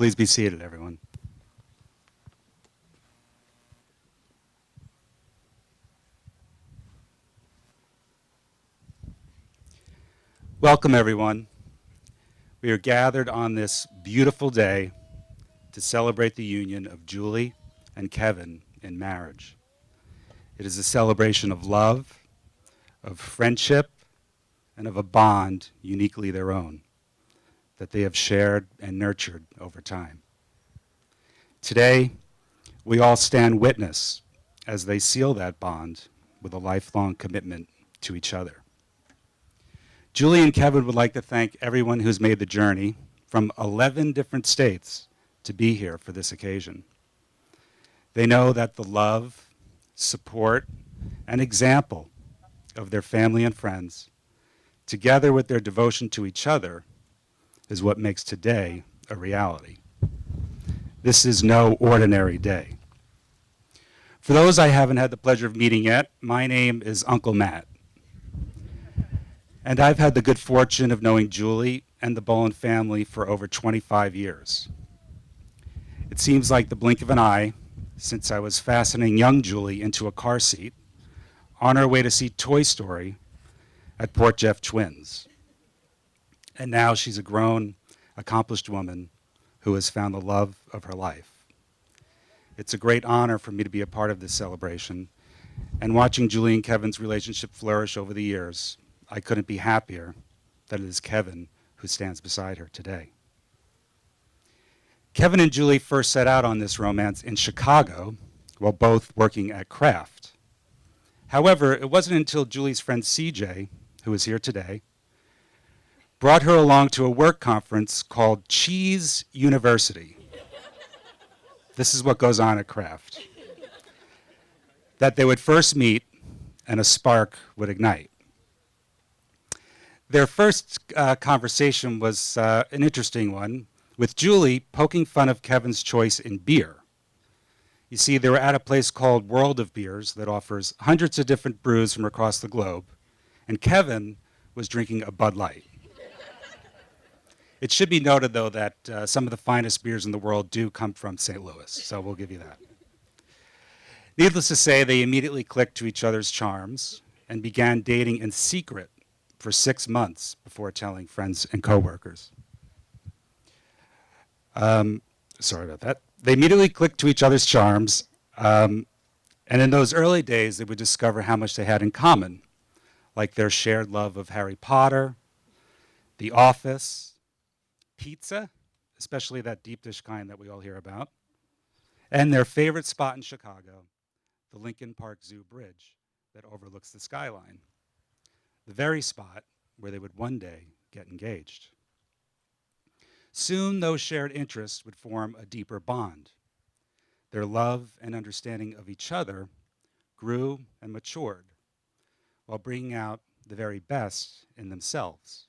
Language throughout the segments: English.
Please be seated, everyone. Welcome, everyone. We are gathered on this beautiful day to celebrate the union of Julie and Kevin in marriage. It is a celebration of love, of friendship, and of a bond uniquely their own that they have shared and nurtured over time. Today, we all stand witness as they seal that bond with a lifelong commitment to each other. Julie and Kevin would like to thank everyone who's made the journey from 11 different states to be here for this occasion. They know that the love, support, and example of their family and friends, together with their devotion to each other, is what makes today a reality. This is no ordinary day. For those I haven't had the pleasure of meeting yet, my name is Uncle Matt. And I've had the good fortune of knowing Julie and the Boland family for over 25 years. It seems like the blink of an eye since I was fastening young Julie into a car seat on our way to see Toy Story at Port Jeff Twins. And now she's a grown, accomplished woman who has found the love of her life. It's a great honor for me to be a part of this celebration, and watching Julie and Kevin's relationship flourish over the years, I couldn't be happier that it is Kevin who stands beside her today. Kevin and Julie first set out on this romance in Chicago while both working at Kraft. However, it wasn't until Julie's friend CJ, who is here today, brought her along to a work conference called Cheese University. This is what goes on at Kraft. That they would first meet and a spark would ignite. Their first conversation was an interesting one, with Julie poking fun of Kevin's choice in beer. You see, they were at a place called World of Beers that offers hundreds of different brews from across the globe, and Kevin was drinking a Bud Light. It should be noted, though, that some of the finest beers in the world do come from St. Louis, so we'll give you that. Needless to say, they immediately clicked to each other's charms and began dating in secret for 6 months before telling friends and coworkers. Sorry about that. They immediately clicked to each other's charms, and in those early days, they would discover how much they had in common, like their shared love of Harry Potter, The Office, pizza, especially that deep dish kind that we all hear about, and their favorite spot in Chicago, the Lincoln Park Zoo Bridge that overlooks the skyline, the very spot where they would one day get engaged. Soon, those shared interests would form a deeper bond. Their love and understanding of each other grew and matured while bringing out the very best in themselves.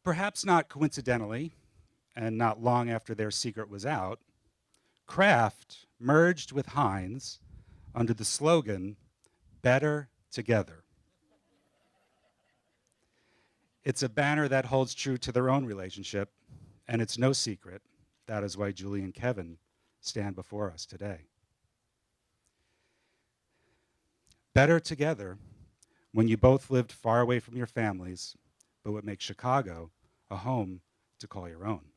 Perhaps not coincidentally, and not long after their secret was out, Kraft merged with Heinz under the slogan, "Better Together." It's a banner that holds true to their own relationship, and it's no secret that is why Julie and Kevin stand before us today. Better together when you both lived far away from your families, but would make Chicago a home to call your own.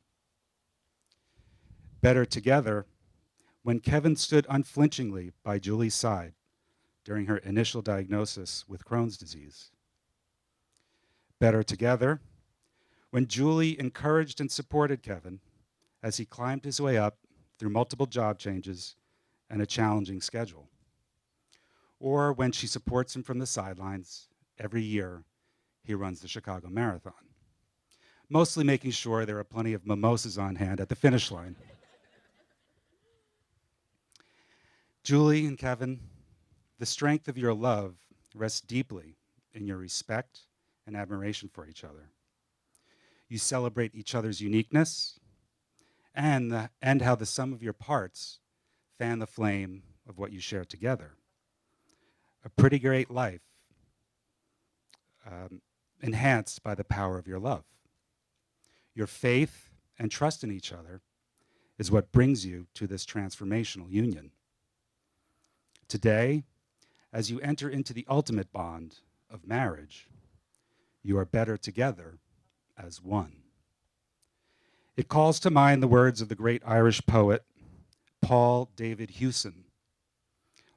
Better together when Kevin stood unflinchingly by Julie's side during her initial diagnosis with Crohn's disease. Better together when Julie encouraged and supported Kevin as he climbed his way up through multiple job changes and a challenging schedule. Or when she supports him from the sidelines every year he runs the Chicago Marathon, mostly making sure there are plenty of mimosas on hand at the finish line. Julie and Kevin, the strength of your love rests deeply in your respect and admiration for each other. You celebrate each other's uniqueness and how the sum of your parts fan the flame of what you share together. A pretty great life enhanced by the power of your love. Your faith and trust in each other is what brings you to this transformational union. Today, as you enter into the ultimate bond of marriage, you are better together as one. It calls to mind the words of the great Irish poet Paul David Hewson,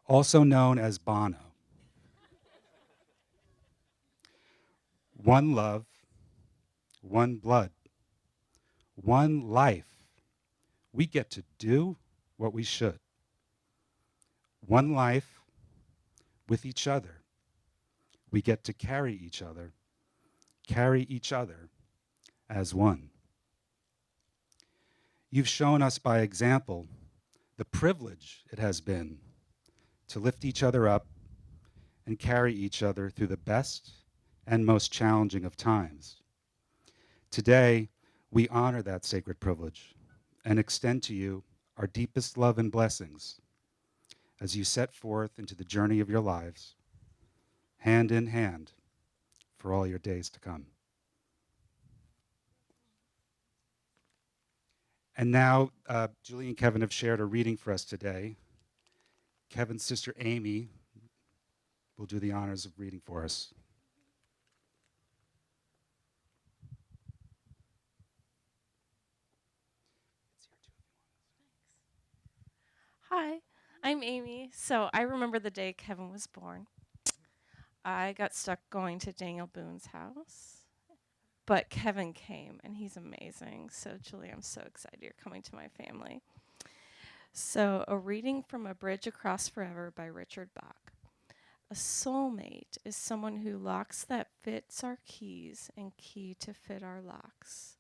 also known as Bono. One love, one blood, one life. We get to do what we should. One life with each other. We get to carry each other as one. You've shown us by example the privilege it has been to lift each other up and carry each other through the best and most challenging of times. Today, we honor that sacred privilege and extend to you our deepest love and blessings as you set forth into the journey of your lives, hand in hand, for all your days to come. And now, Julie and Kevin have shared a reading for us today. Kevin's sister Amy will do the honors of reading for us. Hi, I'm Amy. So I remember the day Kevin was born. I got stuck going to Daniel Boone's house, but Kevin came and he's amazing. So, Julie, I'm so excited you're coming to my family. So, a reading from A Bridge Across Forever by Richard Bach. A soulmate is someone who locks that fits our keys and key to fit our locks.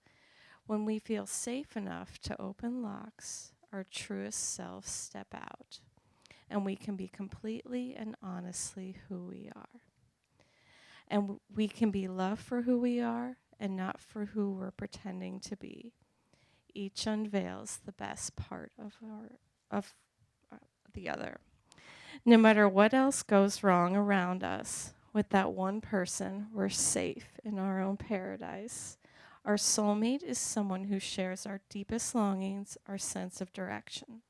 When we feel safe enough to open locks, our truest selves step out, and we can be completely and honestly who we are. And we can be loved for who we are and not for who we're pretending to be. Each unveils the best part of the other. No matter what else goes wrong around us, with that one person, we're safe in our own paradise. Our soulmate is someone who shares our deepest longings, our sense of direction.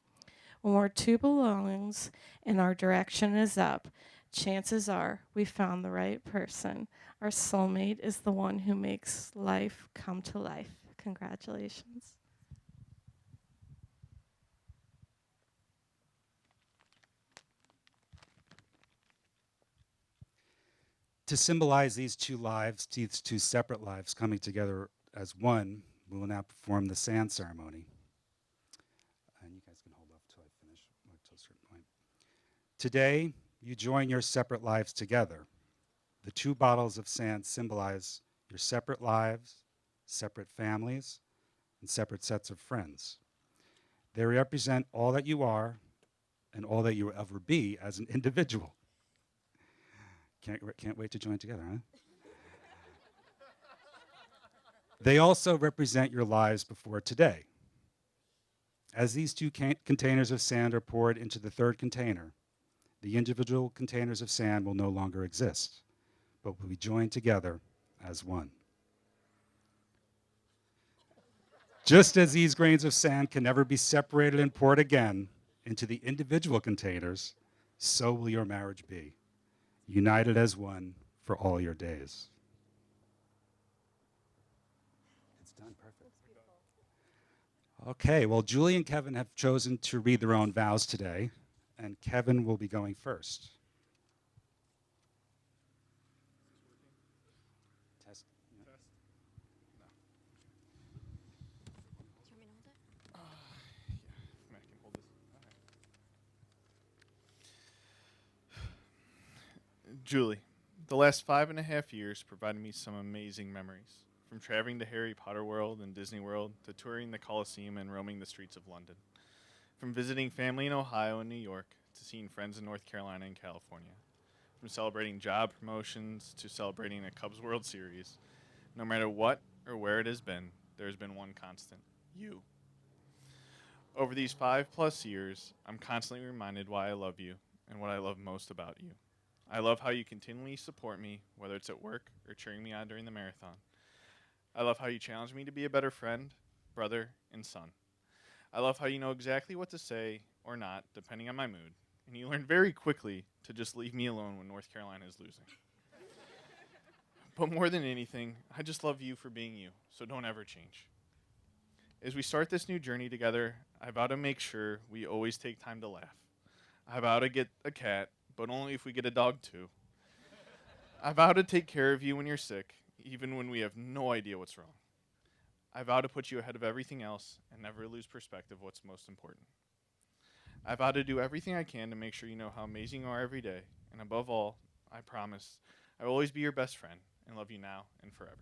When we're two belongings and our direction is up, chances are we found the right person. Our soulmate is the one who makes life come to life. Congratulations. To symbolize these two lives, these two separate lives coming together as one, we will now perform the sand ceremony. And you guys can hold off till I finish, or till a certain point. Today, you join your separate lives together. The two bottles of sand symbolize your separate lives, separate families, and separate sets of friends. They represent all that you are and all that you will ever be as an individual. Can't wait to join together, huh? They also represent your lives before today. As these two containers of sand are poured into the third container, the individual containers of sand will no longer exist, but will be joined together as one. Just as these grains of sand can never be separated and poured again into the individual containers, so will your marriage be, united as one for all your days. It's done, perfect. Okay, well, Julie and Kevin have chosen to read their own vows today, and Kevin will be going first. Test. Yeah. Matt can hold this. Julie, the last 5.5 years provided me some amazing memories. From traveling to Harry Potter World and Disney World to touring the Coliseum and roaming the streets of London. From visiting family in Ohio and New York to seeing friends in North Carolina and California. From celebrating job promotions to celebrating a Cubs World Series. No matter what or where it has been, there has been one constant: you. Over these 5+ years, I'm constantly reminded why I love you and what I love most about you. I love how you continually support me, whether it's at work or cheering me on during the marathon. I love how you challenge me to be a better friend, brother, and son. I love how you know exactly what to say or not, depending on my mood, and you learn very quickly to just leave me alone when North Carolina is losing. But more than anything, I just love you for being you, so don't ever change. As we start this new journey together, I vow to make sure we always take time to laugh. I vow to get a cat, but only if we get a dog too. I vow to take care of you when you're sick, even when we have no idea what's wrong. I vow to put you ahead of everything else and never lose perspective of what's most important. I vow to do everything I can to make sure you know how amazing you are every day, and above all, I promise I will always be your best friend and love you now and forever.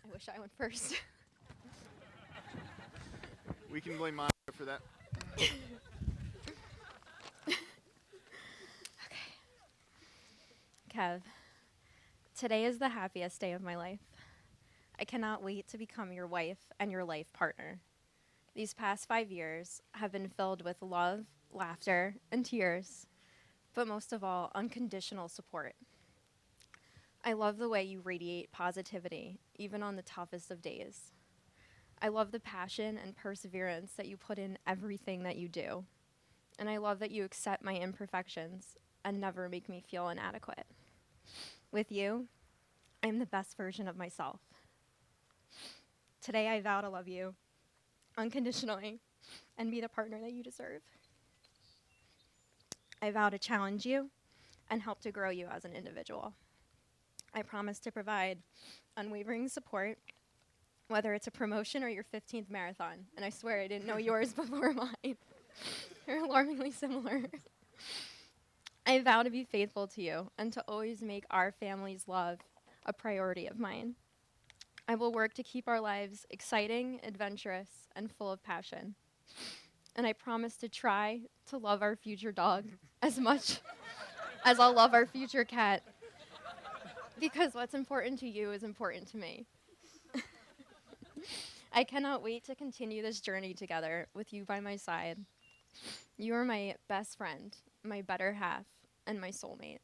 I wish I went first. We can blame Monica for that. Kev, today is the happiest day of my life. I cannot wait to become your wife and your life partner. These past 5 years have been filled with love, laughter, and tears, but most of all, unconditional support. I love the way you radiate positivity, even on the toughest of days. I love the passion and perseverance that you put in everything that you do. And I love that you accept my imperfections and never make me feel inadequate. With you, I'm the best version of myself. Today, I vow to love you unconditionally and be the partner that you deserve. I vow to challenge you and help to grow you as an individual. I promise to provide unwavering support, whether it's a promotion or your 15th marathon. And I swear I didn't know yours before mine. They're alarmingly similar. I vow to be faithful to you and to always make our family's love a priority of mine. I will work to keep our lives exciting, adventurous, and full of passion. And I promise to try to love our future dog as much as I'll love our future cat. Because what's important to you is important to me. I cannot wait to continue this journey together with you by my side. You are my best friend, my better half, and my soulmate.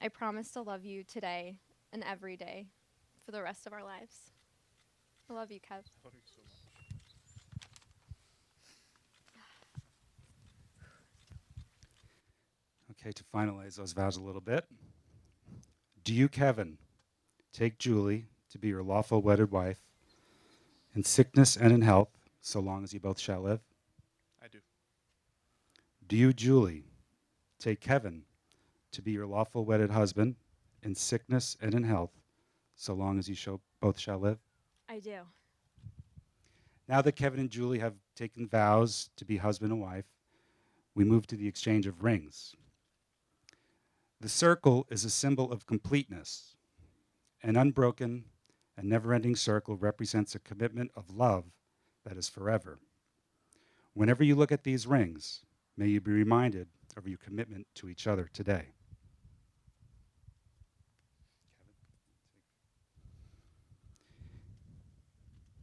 I promise to love you today and every day for the rest of our lives. I love you, Kev. Love you so much. Okay, to finalize those vows a little bit. Do you, Kevin, take Julie to be your lawful wedded wife in sickness and in health, so long as you both shall live? I do. Do you, Julie, take Kevin to be your lawful wedded husband in sickness and in health, so long as you both shall live? I do. Now that Kevin and Julie have taken vows to be husband and wife, we move to the exchange of rings. The circle is a symbol of completeness. An unbroken and never-ending circle represents a commitment of love that is forever. Whenever you look at these rings, may you be reminded of your commitment to each other today.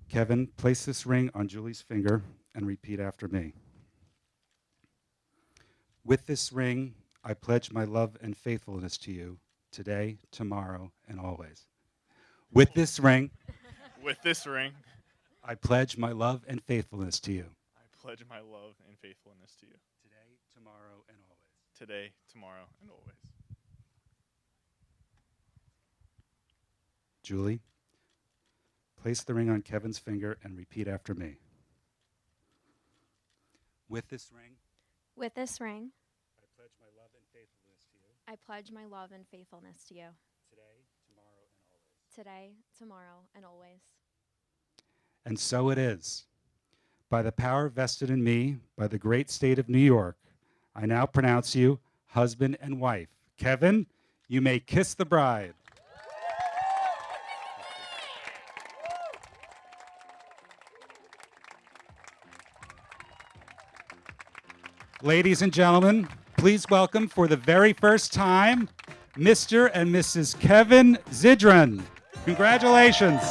Kevin, place this ring on Julie's finger and repeat after me. With this ring, I pledge my love and faithfulness to you today, tomorrow, and always. With this ring, With this ring, I pledge my love and faithfulness to you I pledge my love and faithfulness to you. today, tomorrow, and always. Today, tomorrow, and always. Julie, place the ring on Kevin's finger and repeat after me. With this ring, With this ring, I pledge my love and faithfulness to you I pledge my love and faithfulness to you today, tomorrow, and always. today, tomorrow, and always. And so it is. By the power vested in me by the great state of New York, I now pronounce you husband and wife. Kevin, you may kiss the bride. Ladies and gentlemen, please welcome for the very first time, Mr. and Mrs. Kevin Zidran. Congratulations.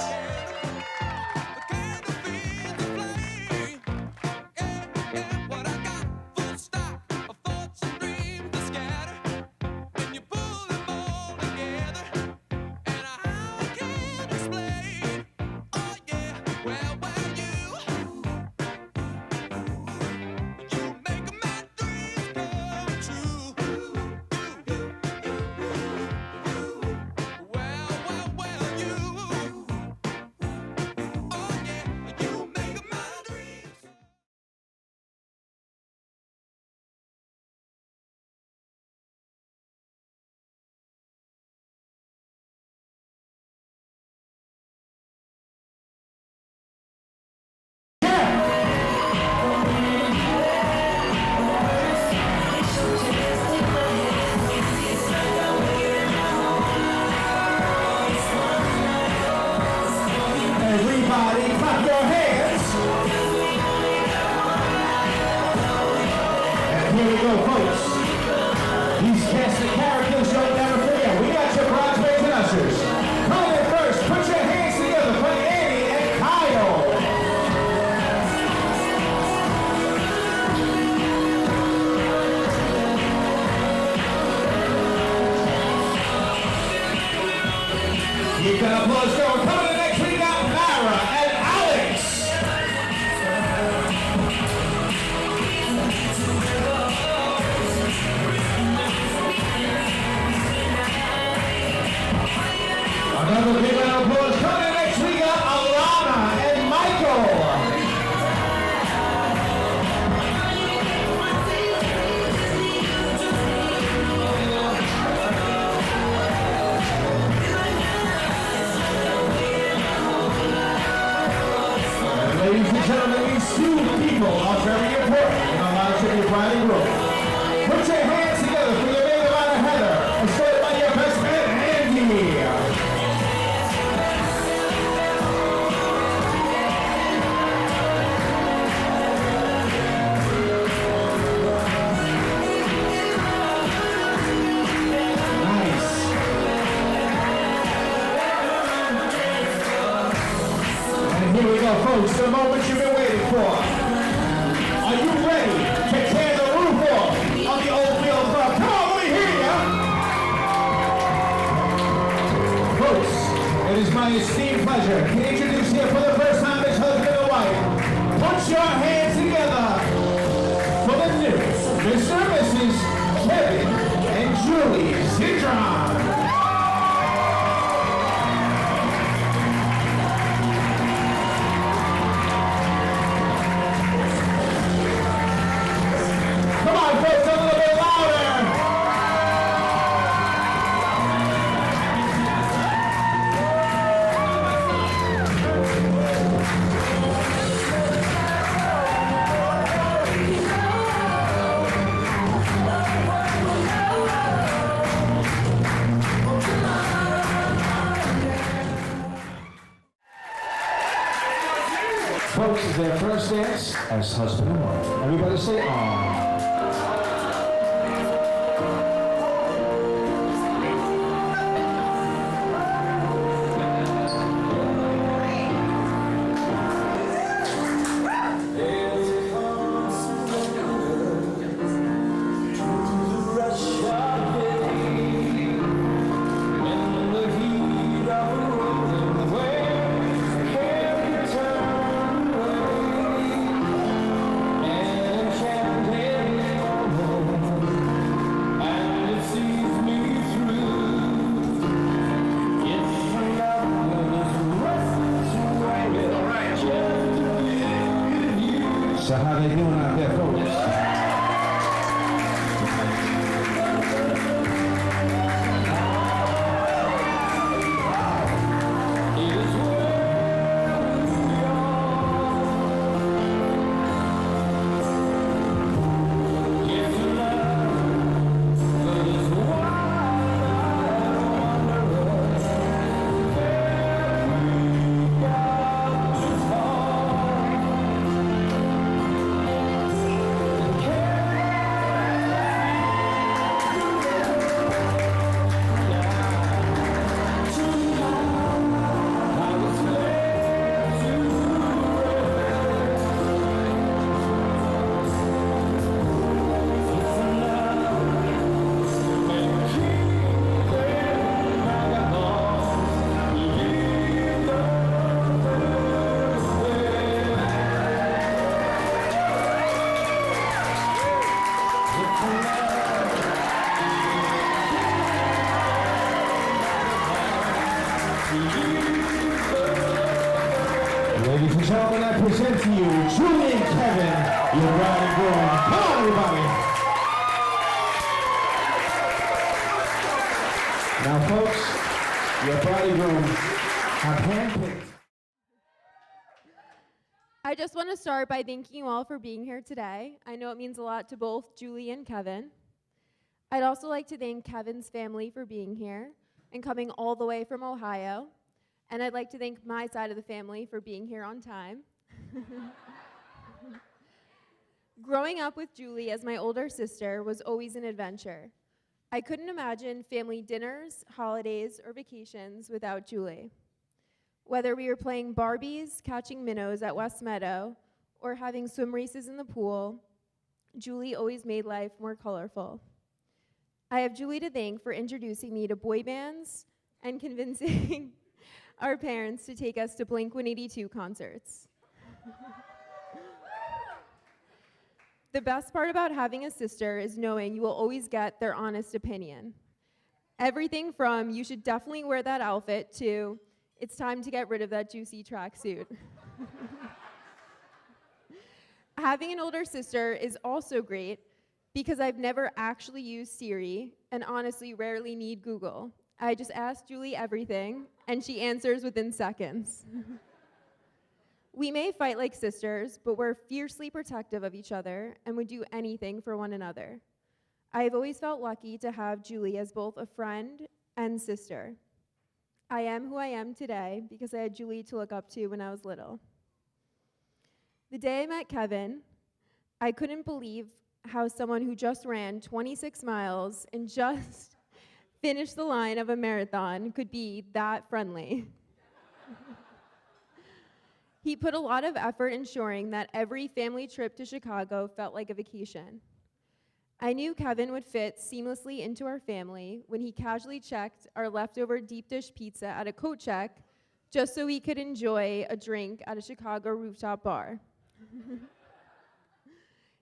Keep that applause going. Coming in next, we got Mara and Alex. Another big round of applause. Coming in next, we got Alana and Michael. Ladies and gentlemen, these two people are very important in our lives of your bride and groom. Put your hands together for your maid of honor, Heather, escorted by your best man, Andy. Nice. And here we go, folks, the moment you've been waiting for. Are you ready to tear the roof off on the old wheel club? Come on, let me hear ya! Folks, it is my esteemed pleasure to introduce here for the first time as husband and wife. Put your hands together for the new Mr. and Mrs. Kevin and Julie Zidron. Come on, folks, a little bit louder. Folks, it's their first dance as husband and wife. Everybody say, "Aww." So how they doing out there, folks? Ladies and gentlemen, I present to you Julie and Kevin, your bride and groom. Come on, everybody. Now, folks, your bride and groom have handpicked. I just want to start by thanking you all for being here today. I know it means a lot to both Julie and Kevin. I'd also like to thank Kevin's family for being here and coming all the way from Ohio. And I'd like to thank my side of the family for being here on time. Growing up with Julie as my older sister was always an adventure. I couldn't imagine family dinners, holidays, or vacations without Julie. Whether we were playing Barbies, catching minnows at West Meadow, or having swim races in the pool, Julie always made life more colorful. I have Julie to thank for introducing me to boy bands and convincing our parents to take us to Blink-182 concerts. The best part about having a sister is knowing you will always get their honest opinion. Everything from, you should definitely wear that outfit, to, it's time to get rid of that juicy tracksuit. Having an older sister is also great because I've never actually used Siri and honestly rarely need Google. I just ask Julie everything, and she answers within seconds. We may fight like sisters, but we're fiercely protective of each other and would do anything for one another. I have always felt lucky to have Julie as both a friend and sister. I am who I am today because I had Julie to look up to when I was little. The day I met Kevin, I couldn't believe how someone who just ran 26 miles and just finished the line of a marathon could be that friendly. He put a lot of effort ensuring that every family trip to Chicago felt like a vacation. I knew Kevin would fit seamlessly into our family when he casually checked our leftover deep dish pizza at a coat check just so he could enjoy a drink at a Chicago rooftop bar.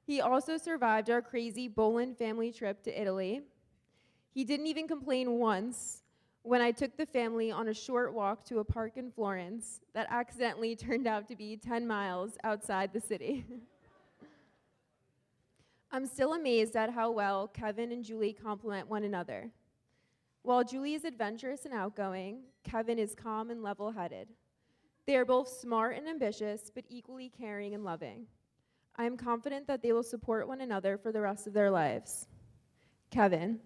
He also survived our crazy Boland family trip to Italy. He didn't even complain once when I took the family on a short walk to a park in Florence that accidentally turned out to be 10 miles outside the city. I'm still amazed at how well Kevin and Julie complement one another. While Julie is adventurous and outgoing, Kevin is calm and level-headed. They are both smart and ambitious, but equally caring and loving. I am confident that they will support one another for the rest of their lives. Kevin,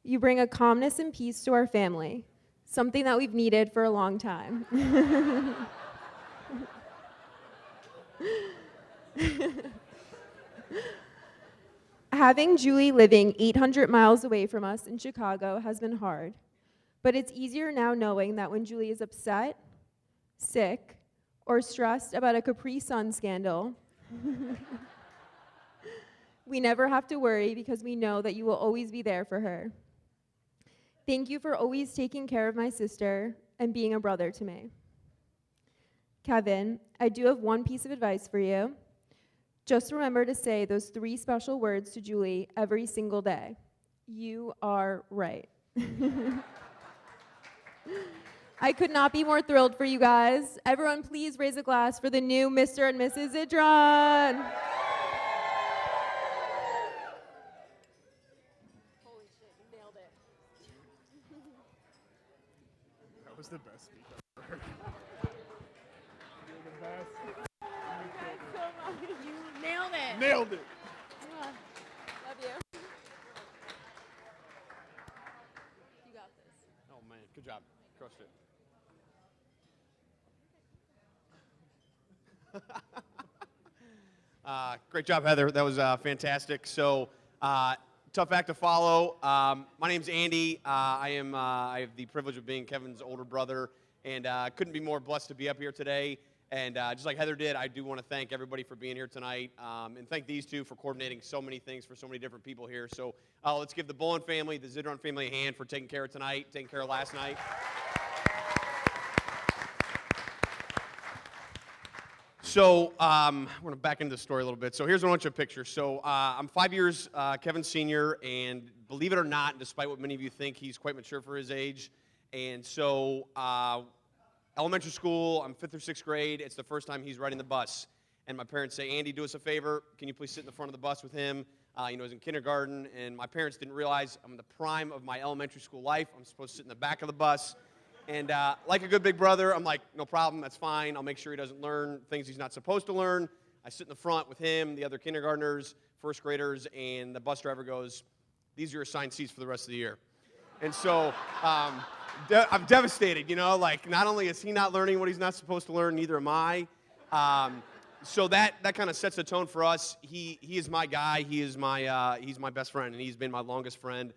you bring a calmness and peace to our family, something that we've needed for a long time. Having Julie living 800 miles away from us in Chicago has been hard, but it's easier now knowing that when Julie is upset, sick, or stressed about a Capri Sun scandal, we never have to worry because we know that you will always be there for her. Thank you for always taking care of my sister and being a brother to me. Kevin, I do have one piece of advice for you. Just remember to say those 3 special words to Julie every single day. You are right. I could not be more thrilled for you guys. Everyone, please raise a glass for the new Mr. and Mrs. Idron. Holy shit, you nailed it. That was the best speech I've ever heard. You're the best. You nailed it. Nailed it. Love you. You got this. Oh, man. Good job. Crushed it. Great job, Heather. That was fantastic. So, tough act to follow. My name's Andy. I have the privilege of being Kevin's older brother, and couldn't be more blessed to be up here today. And just like Heather did, I do want to thank everybody for being here tonight, and thank these two for coordinating so many things for so many different people here. So let's give the Boland family, the Zidron family, a hand for taking care of tonight, taking care of last night. So we're going to back into the story a little bit. So here's a bunch of pictures. So I'm 5 years Kevin's senior, and believe it or not, despite what many of you think, he's quite mature for his age. And so elementary school, I'm 5th or 6th grade. It's the first time he's riding the bus. And my parents say, Andy, do us a favor. Can you please sit in the front of the bus with him? He's in kindergarten, and my parents didn't realize I'm in the prime of my elementary school life. I'm supposed to sit in the back of the bus. And like a good big brother, I'm like, no problem, that's fine. I'll make sure he doesn't learn things he's not supposed to learn. I sit in the front with him, the other kindergartners, 1st graders, and the bus driver goes, these are your assigned seats for the rest of the year. And so I'm devastated, like not only is he not learning what he's not supposed to learn, neither am I. So that kind of sets the tone for us. He is my guy. He's my best friend, and he's been my longest friend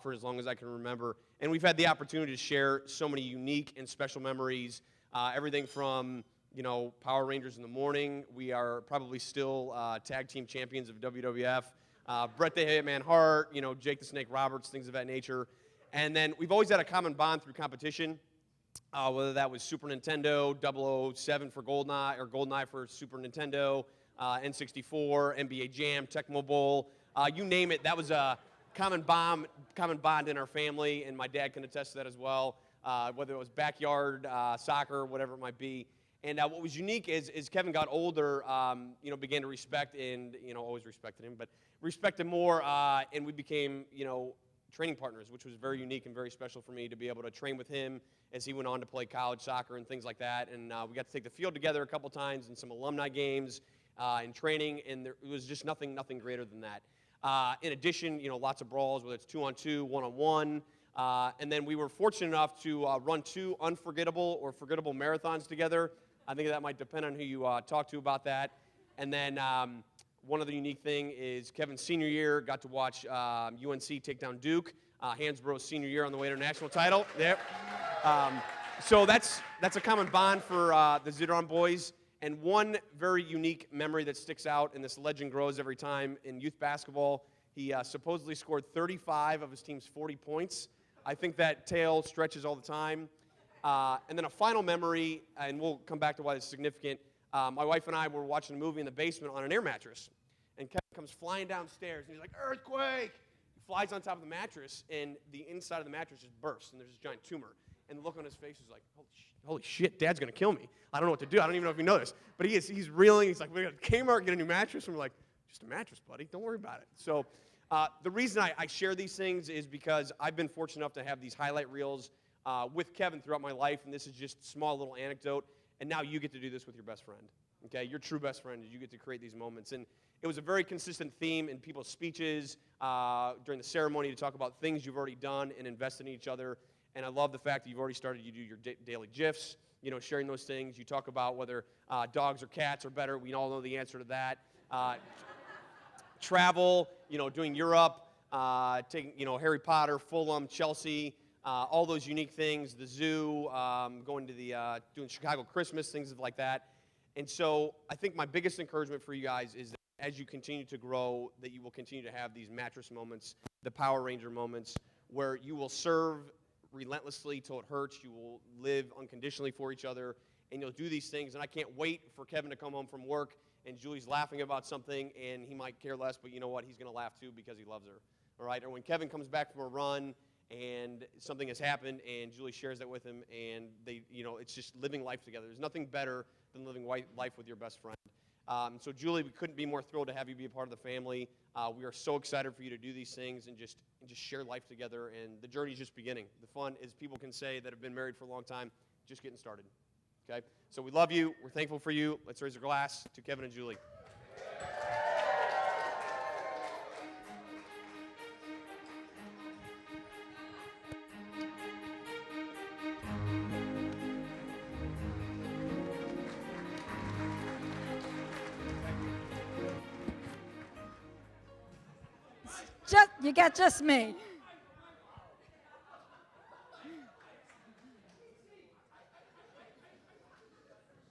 for as long as I can remember. And we've had the opportunity to share so many unique and special memories, everything from, Power Rangers in the morning. We are probably still tag team champions of WWF. Bret the Hitman Hart, Jake the Snake Roberts, things of that nature. And then we've always had a common bond through competition. whether that was Super Nintendo, 007 for GoldenEye, or GoldenEye for Super Nintendo, N64, NBA Jam, Tecmo Bowl, you name it. That was a common bond in our family, and my dad can attest to that as well, whether it was backyard soccer, whatever it might be. And what was unique is Kevin got older, began to respect and, always respected him, but respected more, and we became, training partners, which was very unique and very special for me to be able to train with him as he went on to play college soccer and things like that. And we got to take the field together a couple times in some alumni games and training, and it was just nothing greater than that. In addition, lots of brawls, whether it's 2-on-2, 1-on-1. And then we were fortunate enough to run 2 unforgettable or forgettable marathons together. I think that might depend on who you talk to about that. And then one other unique thing is Kevin's senior year, got to watch UNC take down Duke. Hansborough's senior year on the way to a national title. There. So that's a common bond for the Zidron boys. And one very unique memory that sticks out, and this legend grows every time, in youth basketball, he supposedly scored 35 of his team's 40 points. I think that tale stretches all the time. And then a final memory, and we'll come back to why it's significant. My wife and I were watching a movie in the basement on an air mattress. And Kevin comes flying downstairs, and he's like, "Earthquake!" He flies on top of the mattress, and the inside of the mattress just bursts, and there's this giant tumor. And the look on his face is like, holy shit, Dad's going to kill me. I don't know what to do. I don't even know if he knows this. But he's reeling. He's like, "We're going to Kmart, get a new mattress." And we're like, "Just a mattress, buddy. Don't worry about it." So the reason I share these things is because I've been fortunate enough to have these highlight reels with Kevin throughout my life, and this is just a small little anecdote. And now you get to do this with your best friend. Okay, your true best friend is you get to create these moments. And it was a very consistent theme in people's speeches during the ceremony to talk about things you've already done and invested in each other. And I love the fact that you've already started, you do your daily GIFs, sharing those things. You talk about whether dogs or cats are better. We all know the answer to that. Travel, doing Europe, taking, Harry Potter, Fulham, Chelsea, all those unique things, the zoo, going to doing Chicago Christmas, things like that. And so I think my biggest encouragement for you guys is that as you continue to grow, that you will continue to have these mattress moments, the Power Ranger moments, where you will serve relentlessly till it hurts. You will live unconditionally for each other, and you'll do these things. And I can't wait for Kevin to come home from work, and Julie's laughing about something, and he might care less, but you know what? He's going to laugh too because he loves her. All right? Or when Kevin comes back from a run, and something has happened, and Julie shares that with him, and they, it's just living life together. There's nothing better than living life with your best friend. So Julie, we couldn't be more thrilled to have you be a part of the family. We are so excited for you to do these things and just share life together, and the journey's just beginning. The fun, as people can say that have been married for a long time, just getting started. Okay? So we love you. We're thankful for you. Let's raise a glass to Kevin and Julie. You got just me.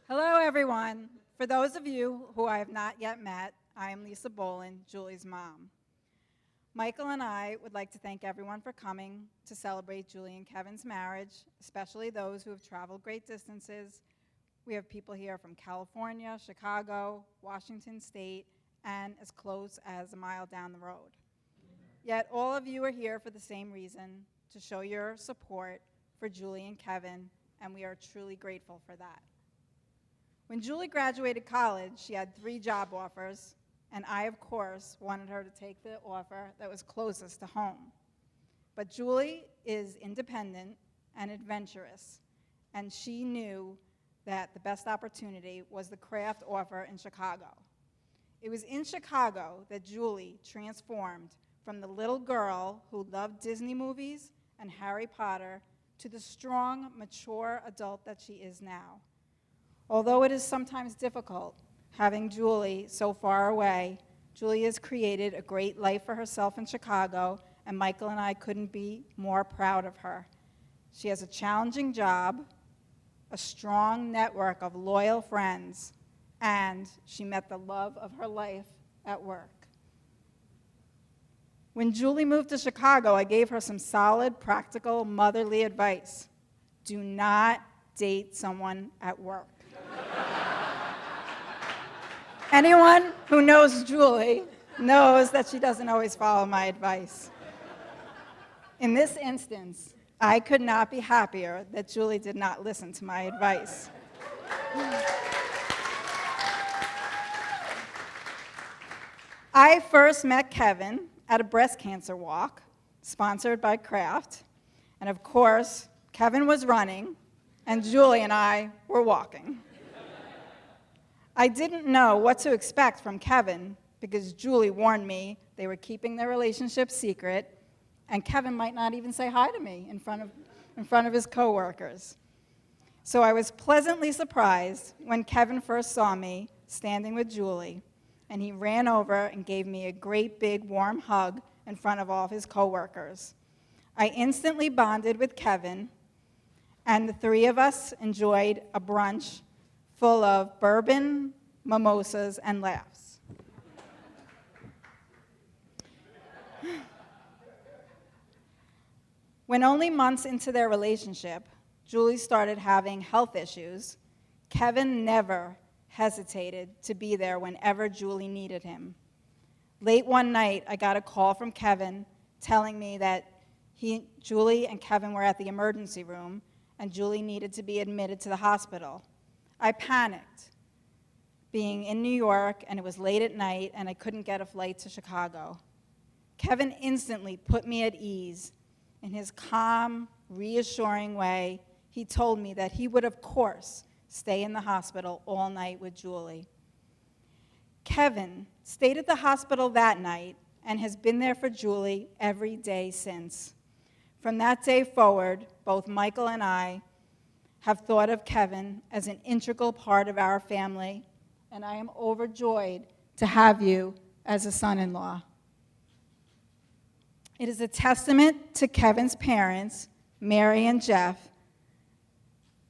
Hello, everyone. For those of you who I have not yet met, I am Lisa Bolin, Julie's mom. Michael and I would like to thank everyone for coming to celebrate Julie and Kevin's marriage, especially those who have traveled great distances. We have people here from California, Chicago, Washington State, and as close as a mile down the road. Yet all of you are here for the same reason, to show your support for Julie and Kevin, and we are truly grateful for that. When Julie graduated college, she had 3 job offers, and I, of course, wanted her to take the offer that was closest to home. But Julie is independent and adventurous, and she knew that the best opportunity was the craft offer in Chicago. It was in Chicago that Julie transformed from the little girl who loved Disney movies and Harry Potter to the strong, mature adult that she is now. Although it is sometimes difficult having Julie so far away, Julie has created a great life for herself in Chicago, and Michael and I couldn't be more proud of her. She has a challenging job, a strong network of loyal friends, and she met the love of her life at work. When Julie moved to Chicago, I gave her some solid, practical, motherly advice. Do not date someone at work. Anyone who knows Julie knows that she doesn't always follow my advice. In this instance, I could not be happier that Julie did not listen to my advice. I first met Kevin at a breast cancer walk sponsored by Kraft. And of course, Kevin was running, and Julie and I were walking. I didn't know what to expect from Kevin because Julie warned me they were keeping their relationship secret, and Kevin might not even say hi to me in front of his coworkers. So I was pleasantly surprised when Kevin first saw me standing with Julie, and he ran over and gave me a great big warm hug in front of all of his coworkers. I instantly bonded with Kevin, and the three of us enjoyed a brunch full of bourbon, mimosas, and laughs. When only months into their relationship, Julie started having health issues, Kevin never hesitated to be there whenever Julie needed him. Late one night, I got a call from Kevin telling me that Julie and Kevin were at the emergency room, and Julie needed to be admitted to the hospital. I panicked, being in New York, and it was late at night, and I couldn't get a flight to Chicago. Kevin instantly put me at ease. In his calm, reassuring way, he told me that he would, of course, stay in the hospital all night with Julie. Kevin stayed at the hospital that night and has been there for Julie every day since. From that day forward, both Michael and I have thought of Kevin as an integral part of our family, and I am overjoyed to have you as a son-in-law. It is a testament to Kevin's parents, Mary and Jeff,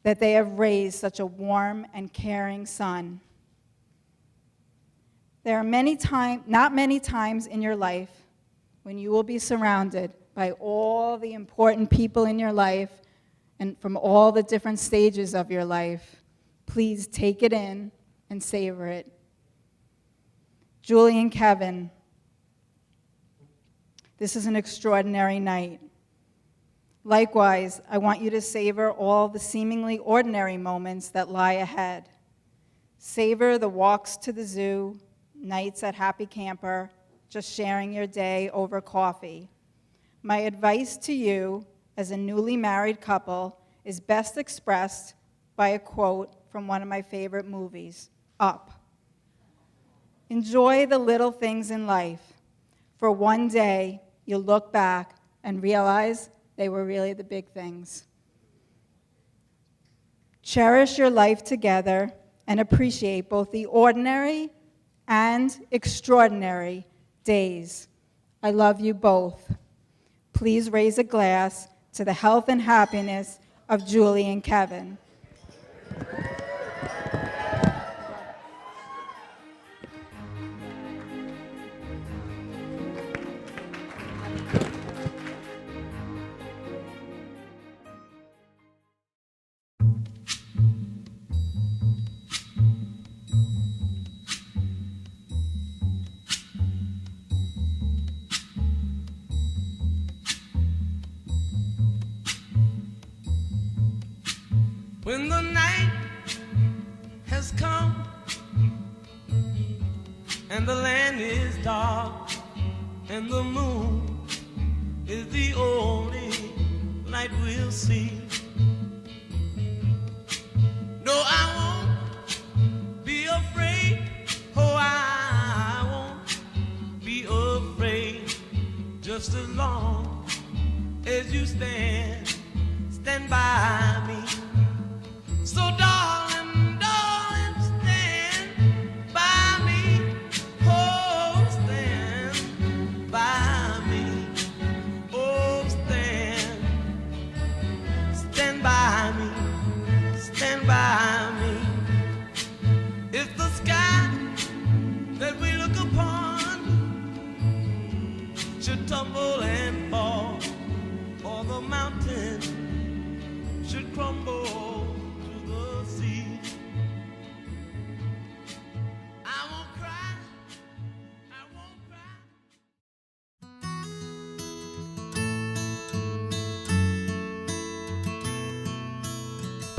that they have raised such a warm and caring son. There are not many times in your life when you will be surrounded by all the important people in your life and from all the different stages of your life. Please take it in and savor it. Julie and Kevin, this is an extraordinary night. Likewise, I want you to savor all the seemingly ordinary moments that lie ahead. Savor the walks to the zoo, nights at Happy Camper, just sharing your day over coffee. My advice to you as a newly married couple is best expressed by a quote from one of my favorite movies, Up. Enjoy the little things in life, for one day you'll look back and realize they were really the big things. Cherish your life together and appreciate both the ordinary and extraordinary days. I love you both. Please raise a glass to the health and happiness of Julie and Kevin. When the night has come and the land is dark and the moon is the only light we'll see. No, I won't be afraid. Oh, I won't be afraid. Just as long as you stand by me. So darling, darling, stand by me. Oh, stand by me. Oh, stand by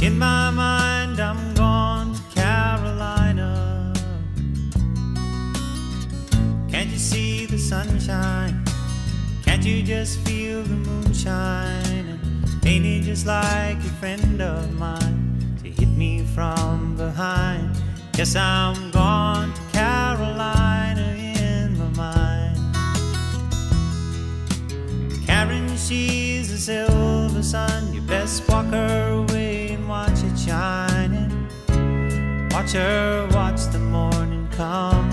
In my mind, I'm gone to Carolina. Can't you see the sunshine? Can't you just feel the moonshine? And ain't it just like a friend of mine to hit me from behind? Yes, I'm gone to Carolina in my mind. Karen, she's a silver sun. You best walk her away and watch it shining. Watch her watch the morning come.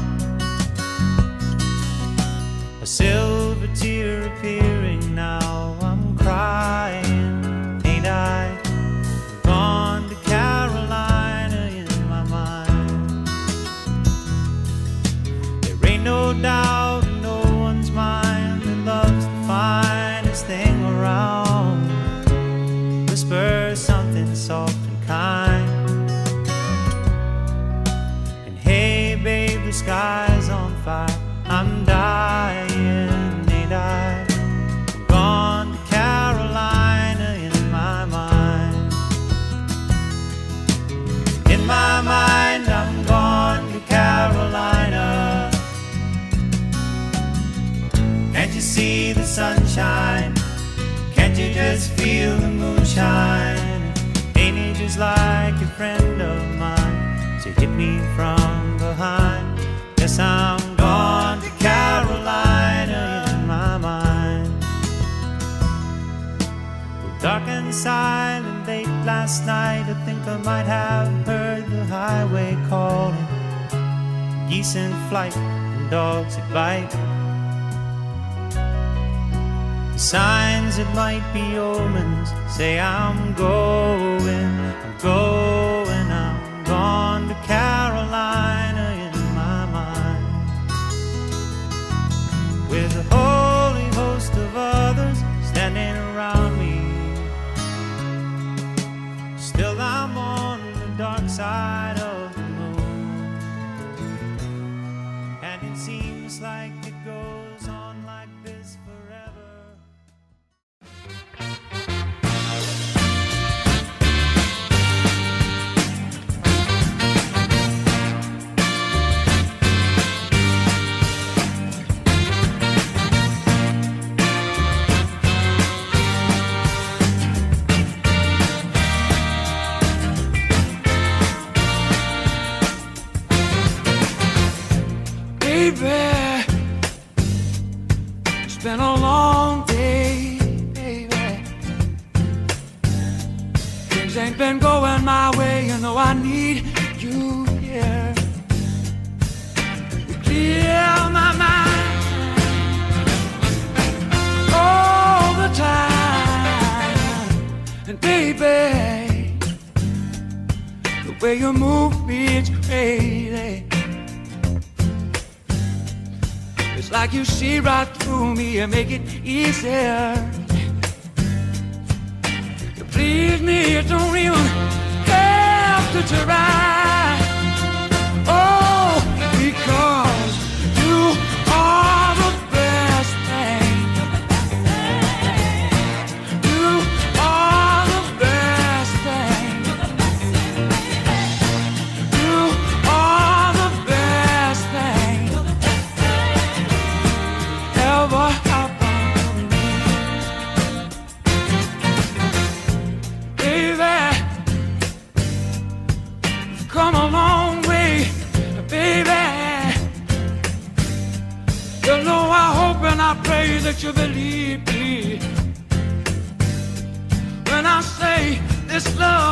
A silver tear appearing now. I'm crying, ain't I? I'm gone to Carolina in my mind. There ain't no doubt in no one's mind that love's the finest thing around. Whisper something soft and kind. And hey babe, the sky's on fire. I'm dying, ain't I? I'm gone to Carolina in my mind. In my mind, I'm gone to Carolina. Can't you see the sunshine? Can't you just feel the moonshine? Ain't it just like a friend of mine to hit me from behind? Yes, I'm gone to Carolina in my mind. Dark and silent late last night, I think I might have heard the highway calling. Geese in flight and dogs that bite. The signs that might be omens say I'm going, I'm gone to Carolina in my mind. With a holy host of others standing around me, still I'm on the dark side of the moon. And it seems like it goes on like this forever. Baby, it's been a long day, baby. Things ain't been going my way, you know I need you here. You clear my mind all the time. And baby, the way you move me, it's crazy. It's like you see right through me and make it easier. You please me, you don't even have to try. Oh, because you are the best thing. You are the best thing. You are the best thing ever happened to me. Baby, you've come a long way, baby. You know I hope and I pray that you believe me when I say this love